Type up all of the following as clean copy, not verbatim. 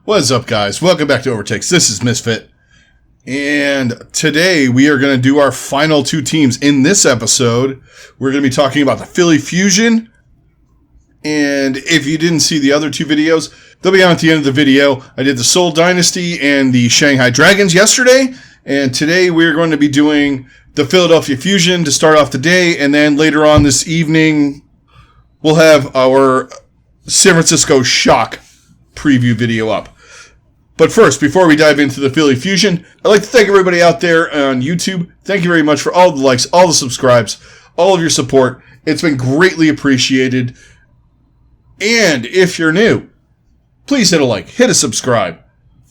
What's up, guys? Welcome back to OverTakes. This is Misfit. And today we are going to do our final two teams. In this episode, we're going to be talking about the Philly Fusion. And if you didn't see the other two videos, they'll be on at the end of the video. I did the Seoul Dynasty and the Shanghai Dragons yesterday. And today we're going to be doing the Philadelphia Fusion to start off the day. And then later on this evening, we'll have our San Francisco Shock preview video up. But first, before we dive into the Philly Fusion, I'd like to thank everybody out there on YouTube. Thank you very much for all the likes, all the subscribes, all of your support. It's been greatly appreciated. And if you're new, please hit a like, hit a subscribe,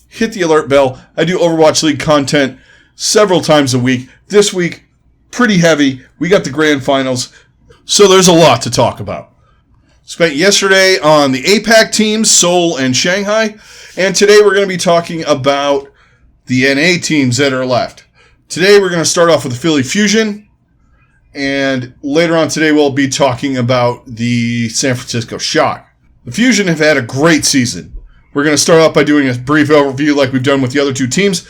hit the alert bell. I do Overwatch League content several times a week. This week, pretty heavy. We got the grand finals, so there's a lot to talk about. Spent yesterday on the APAC teams, Seoul and Shanghai. And today we're going to be talking about the NA teams that are left. Today we're going to start off with the Philly Fusion. And later on today we'll be talking about the San Francisco Shock. The Fusion have had a great season. We're going to start off by doing a brief overview like we've done with the other two teams.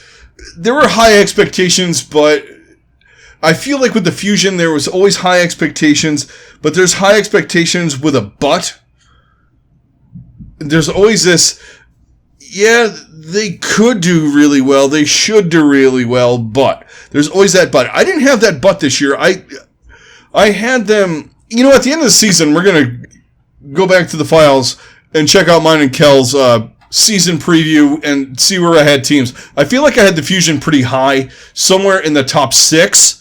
There were high expectations, but I feel like with the Fusion there was always high expectations, but there's high expectations with a but. There's always this, yeah, they could do really well, they should do really well, but there's always that but. I didn't have that but this year. I had them, at the end of the season, we're going to go back to the files and check out mine and Kel's season preview and see where I had teams. I feel like I had the Fusion pretty high, somewhere in the top 6.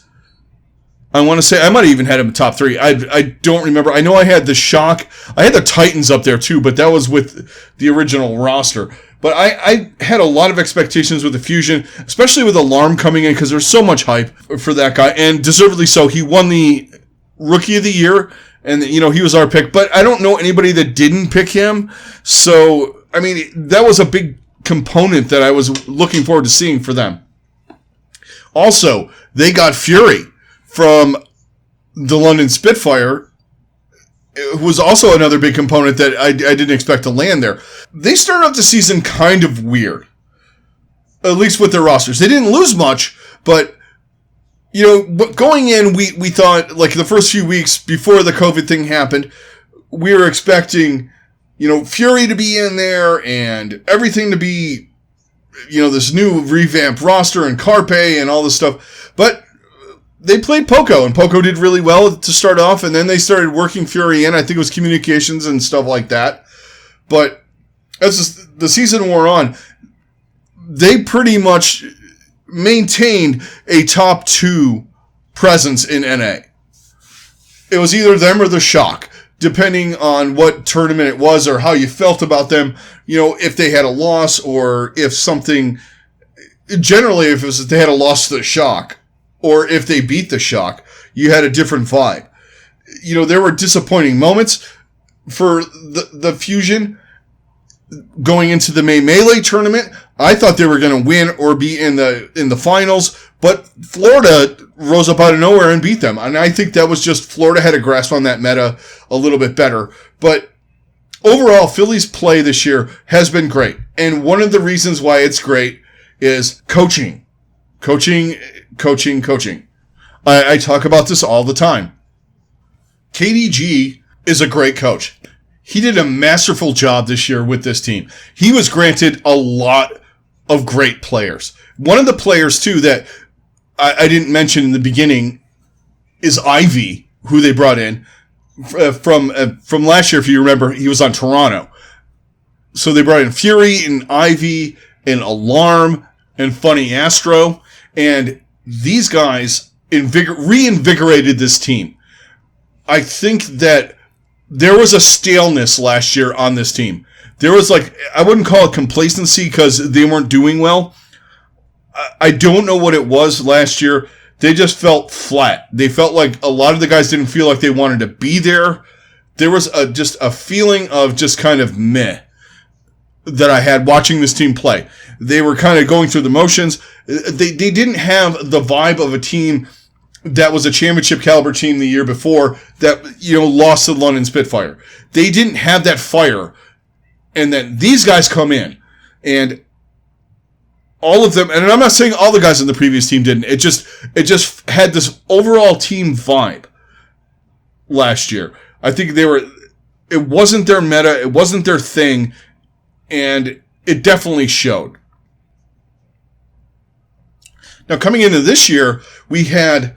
I want to say, I might have even had him in top 3. I don't remember. I know I had the Shock. I had the Titans up there too, but that was with the original roster. But I had a lot of expectations with the Fusion, especially with Alarm coming in, because there's so much hype for that guy, and deservedly so. He won the Rookie of the Year, and he was our pick. But I don't know anybody that didn't pick him. So, that was a big component that I was looking forward to seeing for them. Also, they got Fury from the London Spitfire, who was also another big component that I didn't expect to land there. They started off the season kind of weird, at least with their rosters. They didn't lose much, but going in, we thought, like the first few weeks before the COVID thing happened, we were expecting, Fury to be in there and everything to be, this new revamped roster and Carpe and all this stuff. But they played Poco, and Poco did really well to start off, and then they started working Fury in. I think it was communications and stuff like that. But as the season wore on, they pretty much maintained a top 2 presence in NA. It was either them or the Shock, depending on what tournament it was or how you felt about them. If they had a loss or if something, generally if it was that they had a loss to the Shock, or if they beat the Shock, you had a different vibe. There were disappointing moments for the Fusion going into the May Melee tournament. I thought they were going to win or be in the finals, but Florida rose up out of nowhere and beat them. And I think that was just Florida had a grasp on that meta a little bit better. But overall, Philly's play this year has been great. And one of the reasons why it's great is coaching. Coaching. I talk about this all the time. KDG is a great coach. He did a masterful job this year with this team. He was granted a lot of great players. One of the players, too, that I didn't mention in the beginning is Ivy, who they brought in from last year. If you remember, he was on Toronto. So they brought in Fury and Ivy and Alarm and Funny Astro, and these guys reinvigorated this team. I think that there was a staleness last year on this team. There was I wouldn't call it complacency because they weren't doing well. I don't know what it was last year. They just felt flat. They felt like a lot of the guys didn't feel like they wanted to be there. There was just a feeling of just kind of meh that I had watching this team play. They were kind of going through the motions. They didn't have the vibe of a team that was a championship caliber team the year before that, lost to the London Spitfire. They didn't have that fire. And then these guys come in And all of them, and I'm not saying all the guys on the previous team didn't. It just had this overall team vibe last year. I think it wasn't their meta, it wasn't their thing, and it definitely showed. Now, coming into this year, we had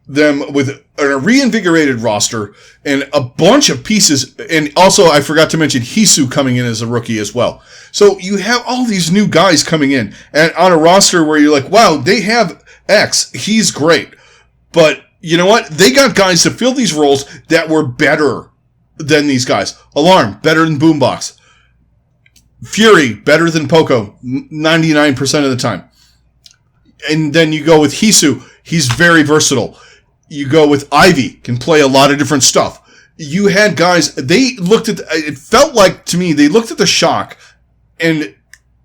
them with a reinvigorated roster and a bunch of pieces. And also, I forgot to mention Hisu coming in as a rookie as well. So you have all these new guys coming in and on a roster where you're like, wow, they have X. He's great. But you know what? They got guys to fill these roles that were better than these guys. Alarm, better than Boombox. Fury, better than Poco, 99% of the time. And then you go with Hisu. He's very versatile. You go with Ivy, can play a lot of different stuff. You had guys, they looked at, it felt like to me, they looked at the Shock and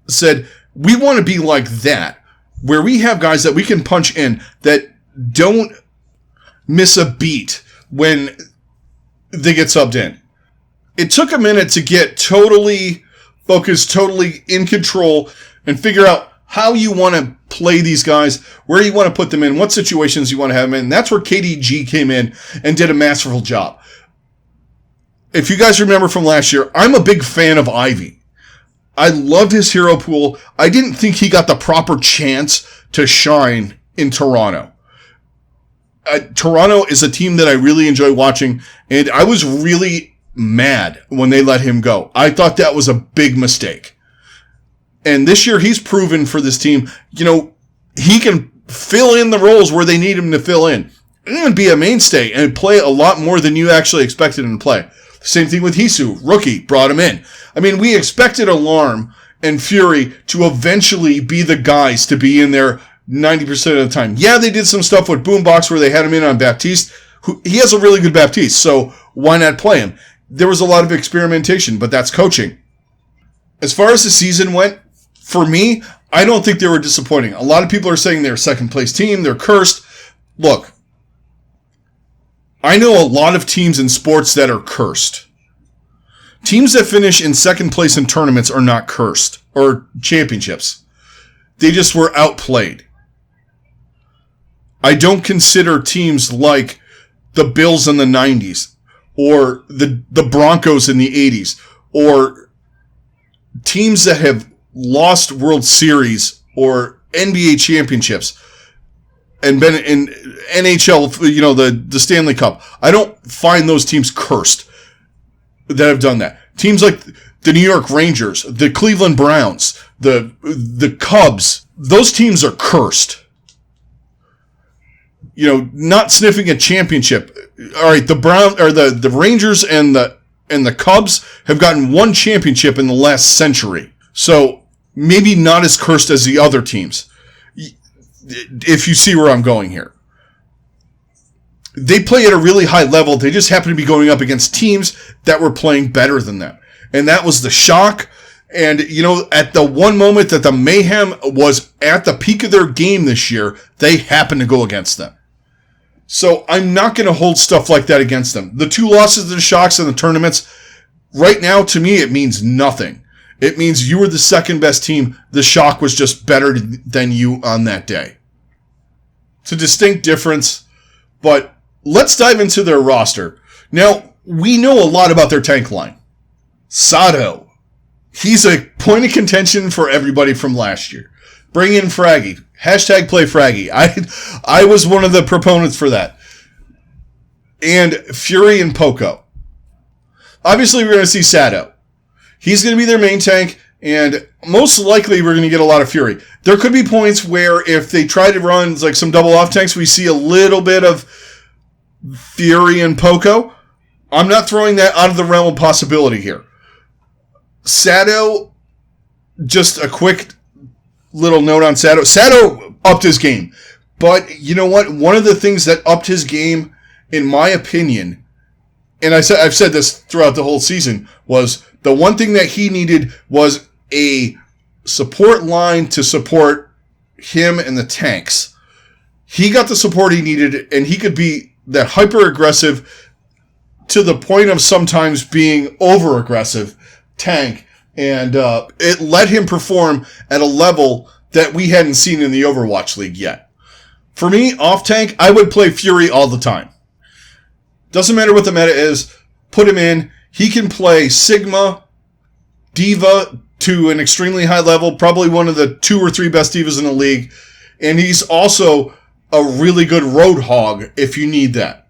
said, we want to be like that, where we have guys that we can punch in that don't miss a beat when they get subbed in. It took a minute to get totally focused, totally in control, and figure out how you want to play these guys, where you want to put them in, what situations you want to have them in. And that's where KDG came in and did a masterful job. If you guys remember from last year, I'm a big fan of Ivy. I loved his hero pool. I didn't think he got the proper chance to shine in Toronto. Toronto is a team that I really enjoy watching, and I was really mad when they let him go. I thought that was a big mistake. And this year, he's proven for this team, he can fill in the roles where they need him to fill in. And be a mainstay and play a lot more than you actually expected him to play. Same thing with Hisu. Rookie, brought him in. I mean, we expected Alarm and Fury to eventually be the guys to be in there 90% of the time. Yeah, they did some stuff with Boombox where they had him in on Baptiste. He has a really good Baptiste, so why not play him? There was a lot of experimentation, but that's coaching. As far as the season went, for me, I don't think they were disappointing. A lot of people are saying they're a second-place team, they're cursed. Look, I know a lot of teams in sports that are cursed. Teams that finish in second place in tournaments are not cursed, or championships. They just were outplayed. I don't consider teams like the Bills in the 90s, or the Broncos in the 80s, or teams that have lost World Series or NBA championships and been in NHL, the Stanley Cup. I don't find those teams cursed that have done that. Teams like the New York Rangers, the Cleveland Browns, the Cubs, those teams are cursed. Not sniffing a championship. All right, the Rangers and the Cubs have gotten one championship in the last century. So maybe not as cursed as the other teams, if you see where I'm going here. They play at a really high level. They just happen to be going up against teams that were playing better than them. And that was the Shock. And, at the one moment that the Mayhem was at the peak of their game this year, they happened to go against them. So I'm not going to hold stuff like that against them. The two losses to the Shocks in the tournaments, right now, to me, it means nothing. It means you were the second best team. The Shock was just better than you on that day. It's a distinct difference, but let's dive into their roster. Now, we know a lot about their tank line. Sato. He's a point of contention for everybody from last year. Bring in Fraggy. Hashtag play Fraggy. I was one of the proponents for that. And Fury and Poco. Obviously, we're going to see Sato. He's going to be their main tank, and most likely we're going to get a lot of Fury. There could be points where if they try to run like some double off tanks, we see a little bit of Fury and Poco. I'm not throwing that out of the realm of possibility here. Sato, just a quick little note on Sato. Sato upped his game. But you know what? One of the things that upped his game, in my opinion, and I've said this throughout the whole season, was the one thing that he needed was a support line to support him and the tanks. He got the support he needed, and he could be that hyper-aggressive to the point of sometimes being over-aggressive tank. And it let him perform at a level that we hadn't seen in the Overwatch League yet. For me, off tank, I would play Fury all the time. Doesn't matter what the meta is, put him in. He can play Sigma, Diva to an extremely high level, probably one of the 2 or 3 best Divas in the league. And he's also a really good Roadhog if you need that.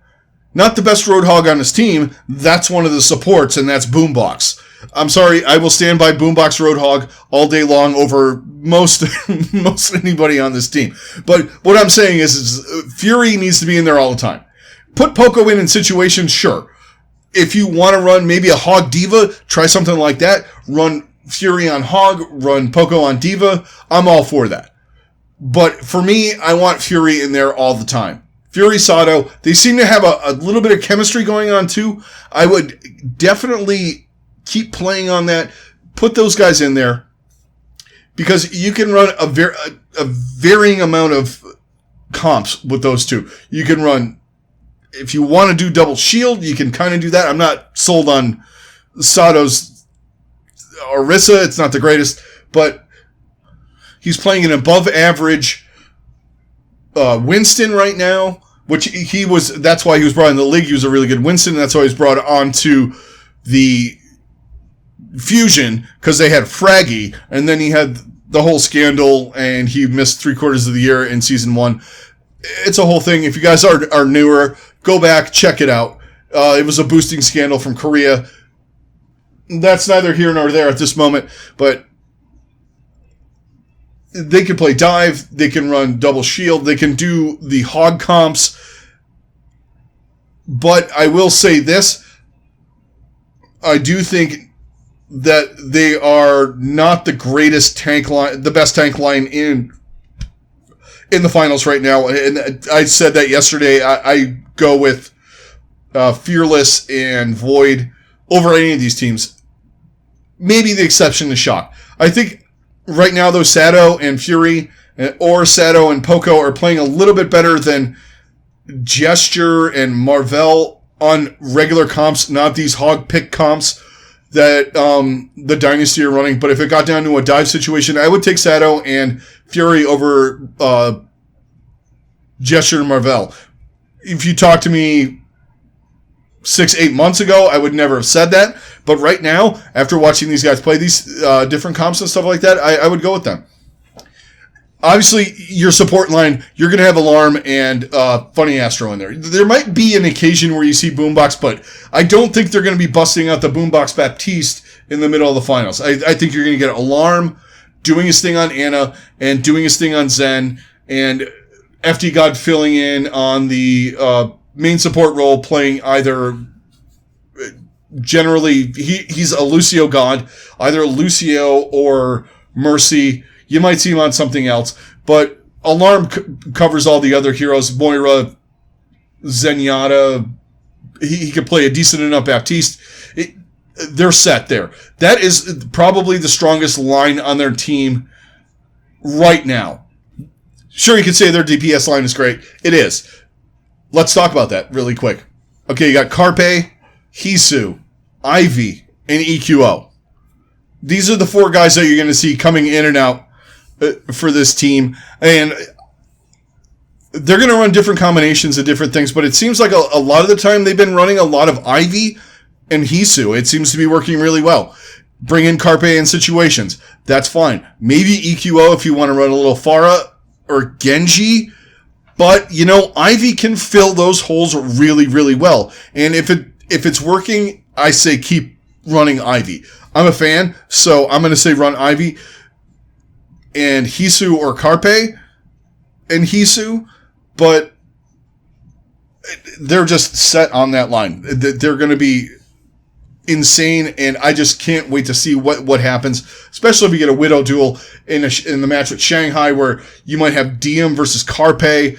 Not the best Roadhog on his team, that's one of the supports, and that's Boombox. I'm sorry, I will stand by Boombox Roadhog all day long over most anybody on this team. But what I'm saying is Fury needs to be in there all the time. Put Poco in situations, sure. If you want to run maybe a Hog Diva, try something like that. Run Fury on Hog, run Poco on Diva. I'm all for that. But for me, I want Fury in there all the time. Fury, Sato, they seem to have a little bit of chemistry going on too. I would definitely keep playing on that. Put those guys in there. Because you can run a varying amount of comps with those two. You can run, if you want to do double shield, you can kind of do that. I'm not sold on Sato's Orisa. It's not the greatest, but he's playing an above average Winston right now, which that's why he was brought in the league. He was a really good Winston, and that's why he was brought onto the Fusion, because they had Fraggy, and then he had the whole scandal, and he missed 3/4 of the year in season 1. It's a whole thing. If you guys are newer, go back, check it out. It was a boosting scandal from Korea. That's neither here nor there at this moment, but they can play dive, they can run double shield, they can do the hog comps. But I will say this, I do think that they are not the greatest tank line, the best tank line in the finals right now. And I said that yesterday. I go with Fearless and Void over any of these teams. Maybe the exception is Shock. I think right now, though, Sato and Fury or Sato and Poco are playing a little bit better than Gesture and Marvel on regular comps, not these hog pick comps that the Dynasty are running. But if it got down to a dive situation, I would take Sato and Fury over Gesture and Marvel. If you talked to me 6-8 months ago, I would never have said that. But right now, after watching these guys play these different comps and stuff like that, I would go with them. Obviously, your support line, you're going to have Alarm and Funny Astro in there. There might be an occasion where you see Boombox, but I don't think they're going to be busting out the Boombox Baptiste in the middle of the finals. I think you're going to get Alarm doing his thing on Ana and doing his thing on Zen, and FD God filling in on the main support role, playing either generally he's a Lucio God, either Lucio or Mercy. You might see him on something else, but Alarm covers all the other heroes. Moira, Zenyatta, he could play a decent enough Baptiste. They're set there. That is probably the strongest line on their team right now. Sure, you could say their DPS line is great. It is. Let's talk about that really quick. Okay, you got Carpe, Hisu, Ivy, and EQO. These are the 4 guys that you're going to see coming in and out for this team. And they're going to run different combinations of different things, but it seems like a lot of the time they've been running a lot of Ivy and Hisu. It seems to be working really well. Bring in Carpe in situations. That's fine. Maybe EQO if you want to run a little Pharah or Genji. But, Ivy can fill those holes really, really well. And if it's working, I say keep running Ivy. I'm a fan, so I'm going to say run Ivy and Hisu or Carpe and Hisu, but they're just set on that line. They're going to be insane, and I just can't wait to see what happens, especially if you get a Widow duel in the match with Shanghai, where you might have DM versus Carpe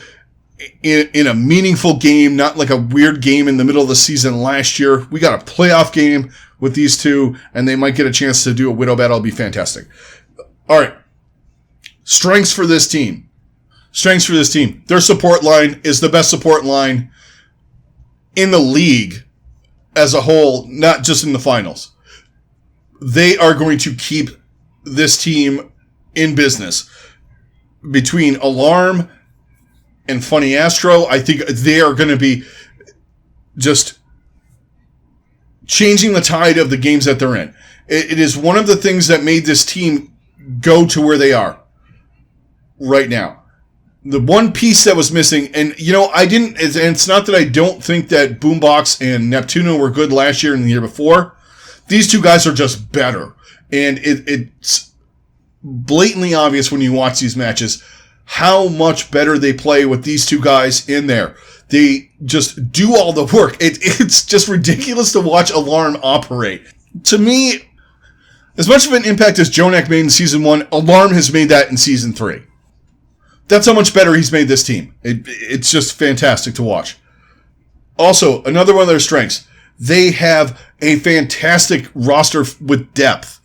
in a meaningful game, not like a weird game in the middle of the season last year. We got a playoff game with these two, and they might get a chance to do a Widow battle. It'll be fantastic. All right. Strengths for this team. Their support line is the best support line in the league as a whole, not just in the finals. they are going to keep this team in business. Between Alarm and Funny Astro, I think they are going to be just changing the tide of the games that they're in. It is one of the things that made this team go to where they are right now. The one piece that was missing, and and it's not that I don't think that Boombox and Neptuno were good last year and the year before. These two guys are just better. And it's blatantly obvious when you watch these matches how much better they play with these two guys in there. They just do all the work. It's just ridiculous to watch Alarm operate. To me, as much of an impact as Jonak made in Season 1, Alarm has made that in Season 3. That's how much better he's made this team. It's just fantastic to watch. Also, another one of their strengths, they have a fantastic roster with depth.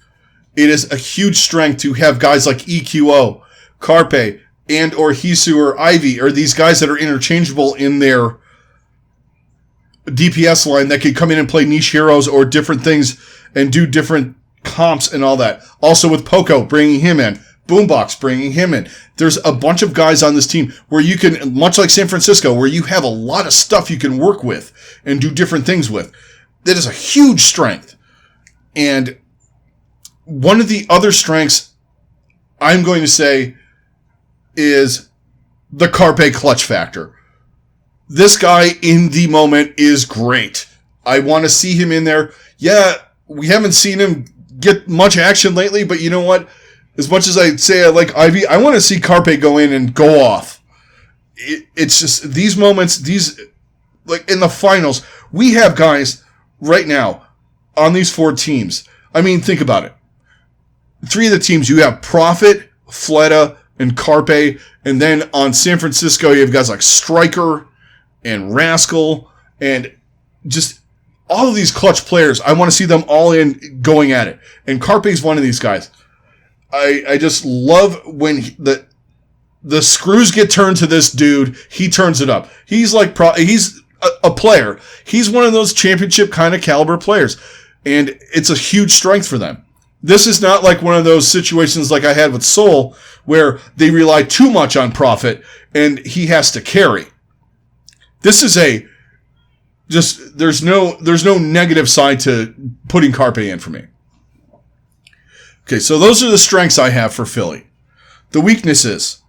It is a huge strength to have guys like EQO, Carpe, and or Hisu or Ivy, or these guys that are interchangeable in their DPS line that could come in and play niche heroes or different things and do different comps and all that. Also with Poco, bringing him in. Boombox, bringing him in. There's a bunch of guys on this team where you can, much like San Francisco, where you have a lot of stuff you can work with and do different things with. That is a huge strength. And one of the other strengths I'm going to say is the Carpe clutch factor. This guy in the moment is great. I want to see him in there. Yeah, we haven't seen him get much action lately, but you know what? As much as I say I like Ivy, I want to see Carpe go in and go off. It's just these moments, like in the finals, we have guys right now on these 4 teams. I mean, think about it. 3 of the teams, you have Prophet, Fleta, and Carpe, and then on San Francisco, you have guys like Striker and Rascal, and just all of these clutch players. I want to see them all in going at it. And Carpe's one of these guys. I just love when the screws get turned to this dude. He turns it up. He's like he's a player. He's one of those championship kind of caliber players, and it's a huge strength for them. This is not like one of those situations like I had with Soul where they rely too much on Prophet and he has to carry. This is there's no negative side to putting Carpe in for me. Okay, so those are the strengths I have for Philly. The weaknesses.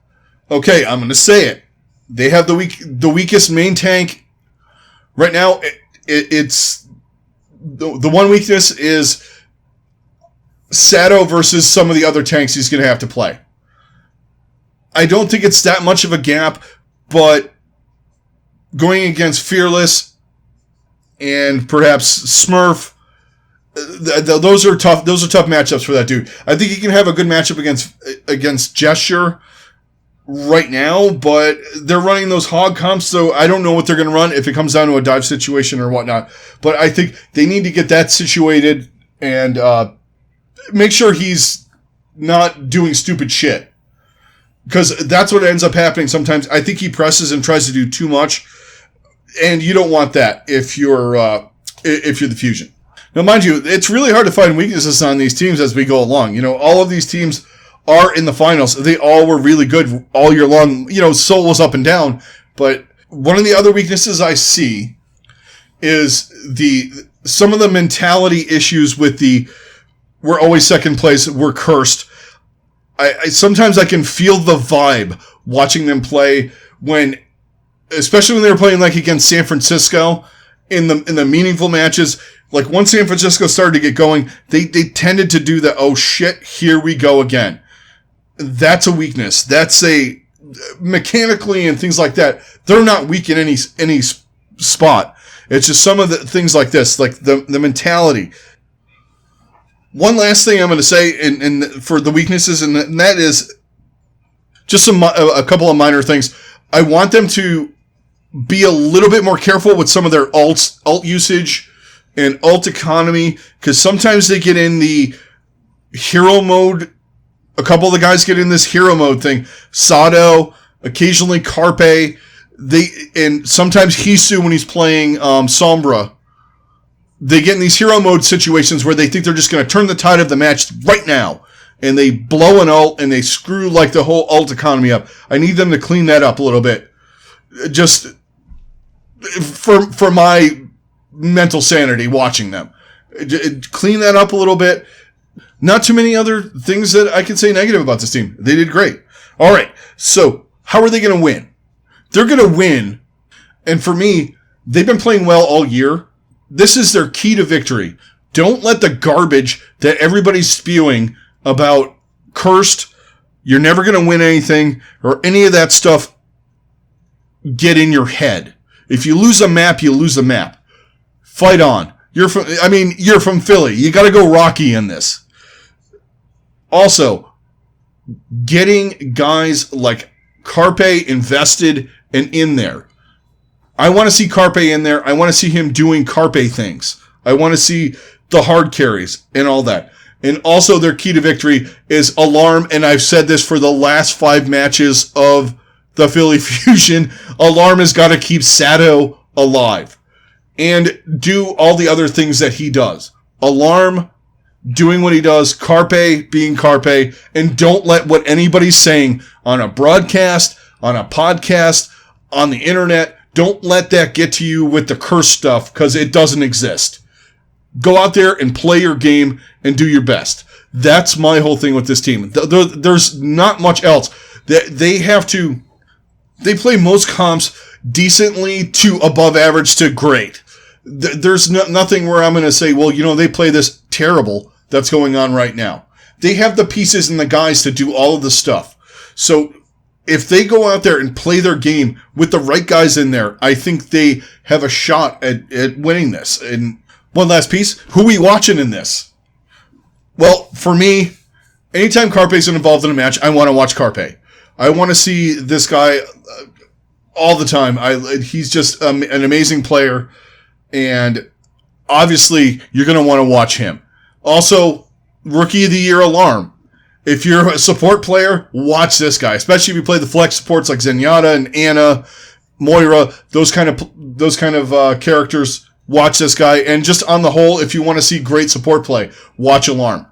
Okay, I'm going to say it. They have the weakest main tank. Right now, it's the one weakness is Sato versus some of the other tanks he's going to have to play. I don't think it's that much of a gap, but going against Fearless and perhaps Smurf, those are tough matchups for that dude. I think he can have a good matchup against Gesture right now, but they're running those hog comps, so I don't know what they're going to run if it comes down to a dive situation or whatnot. But I think they need to get that situated and make sure he's not doing stupid shit, because that's what ends up happening sometimes. I think he presses and tries to do too much, and you don't want that if you're the Fusion. Now, mind you, it's really hard to find weaknesses on these teams as we go along. All of these teams are in the finals. They all were really good all year long. Soul was up and down. But one of the other weaknesses I see is some of the mentality issues with we're always second place, we're cursed. Sometimes I can feel the vibe watching them play especially when they were playing like against San Francisco in the meaningful matches. Like, once San Francisco started to get going, they tended to do the, oh shit, here we go again. That's a weakness. That's mechanically and things like that, they're not weak in any spot. It's just some of the things like this, like the mentality. One last thing I'm going to say and for the weaknesses, and that is just a couple of minor things. I want them to be a little bit more careful with some of their alt usage and alt economy, because sometimes they get in the hero mode. A couple of the guys get in this hero mode thing. Sato, occasionally Carpe, and sometimes Hisu when he's playing Sombra. they get in these hero mode situations where they think they're just going to turn the tide of the match right now. And they blow an ult and they screw like the whole ult economy up. I need them to clean that up a little bit. Just for my mental sanity watching them. Clean that up a little bit. Not too many other things that I can say negative about this team. They did great. All right. So how are they going to win? They're going to win. And for me, they've been playing well all year. This is their key to victory. Don't let the garbage that everybody's spewing about cursed, you're never going to win anything, or any of that stuff get in your head. If you lose a map, you lose a map. Fight on. You're from Philly. You got to go Rocky in this. Also, getting guys like Carpe invested and in there. I want to see Carpe in there. I want to see him doing Carpe things. I want to see the hard carries and all that. And also their key to victory is Alarm, and I've said this for the last 5 matches of the Philly Fusion. Alarm has got to keep Sato alive and do all the other things that he does. Alarm doing what he does, Carpe being Carpe, and don't let what anybody's saying on a broadcast, on a podcast, on the internet, don't let that get to you with the curse stuff, because it doesn't exist. Go out there and play your game and do your best. That's my whole thing with this team. There's not much else. They play most comps decently to above average to great. There's nothing where I'm going to say, well, they play this terrible that's going on right now. They have the pieces and the guys to do all of the stuff. So if they go out there and play their game with the right guys in there, I think they have a shot at winning this. And one last piece, who are we watching in this? Well, for me, anytime Carpe's involved in a match, I want to watch Carpe. I want to see this guy all the time. He's just an amazing player, and obviously you're going to want to watch him. Also, Rookie of the Year Alarm. If you're a support player, watch this guy, especially if you play the flex supports like Zenyatta and Ana, Moira, those kind of characters. Watch this guy. And just on the whole, if you want to see great support play, watch Alarm.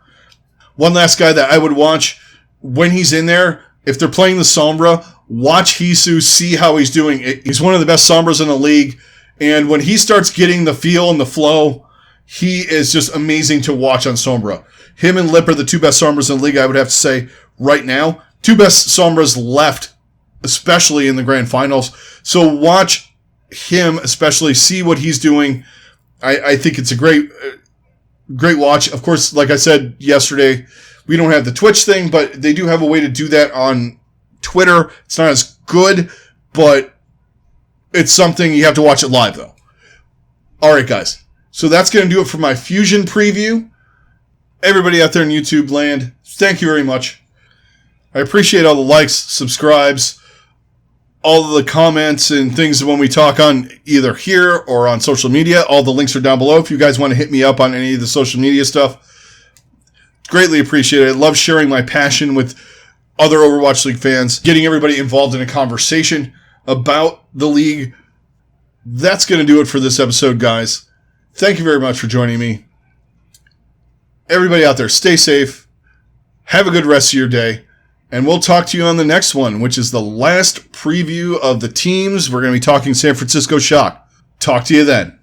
One last guy that I would watch when he's in there, if they're playing the Sombra, watch Hisu, see how he's doing. He's one of the best Sombras in the league. And when he starts getting the feel and the flow, he is just amazing to watch on Sombra. Him and Lip are the 2 best Sombras in the league, I would have to say, right now. 2 best Sombras left, especially in the grand finals. So watch him, especially, see what he's doing. I think it's a great watch. Of course, like I said yesterday, we don't have the Twitch thing, but they do have a way to do that on Twitter. It's not as good, but it's something you have to watch it live, though. All right, guys. So that's going to do it for my Fusion preview. Everybody out there in YouTube land, thank you very much. I appreciate all the likes, subscribes, all of the comments and things when we talk on either here or on social media. All the links are down below if you guys want to hit me up on any of the social media stuff. Greatly appreciate it. I love sharing my passion with other Overwatch League fans, getting everybody involved in a conversation about the league. That's going to do it for this episode, guys. Thank you very much for joining me. Everybody out there, stay safe. Have a good rest of your day. And we'll talk to you on the next one, which is the last preview of the teams. We're going to be talking San Francisco Shock. Talk to you then.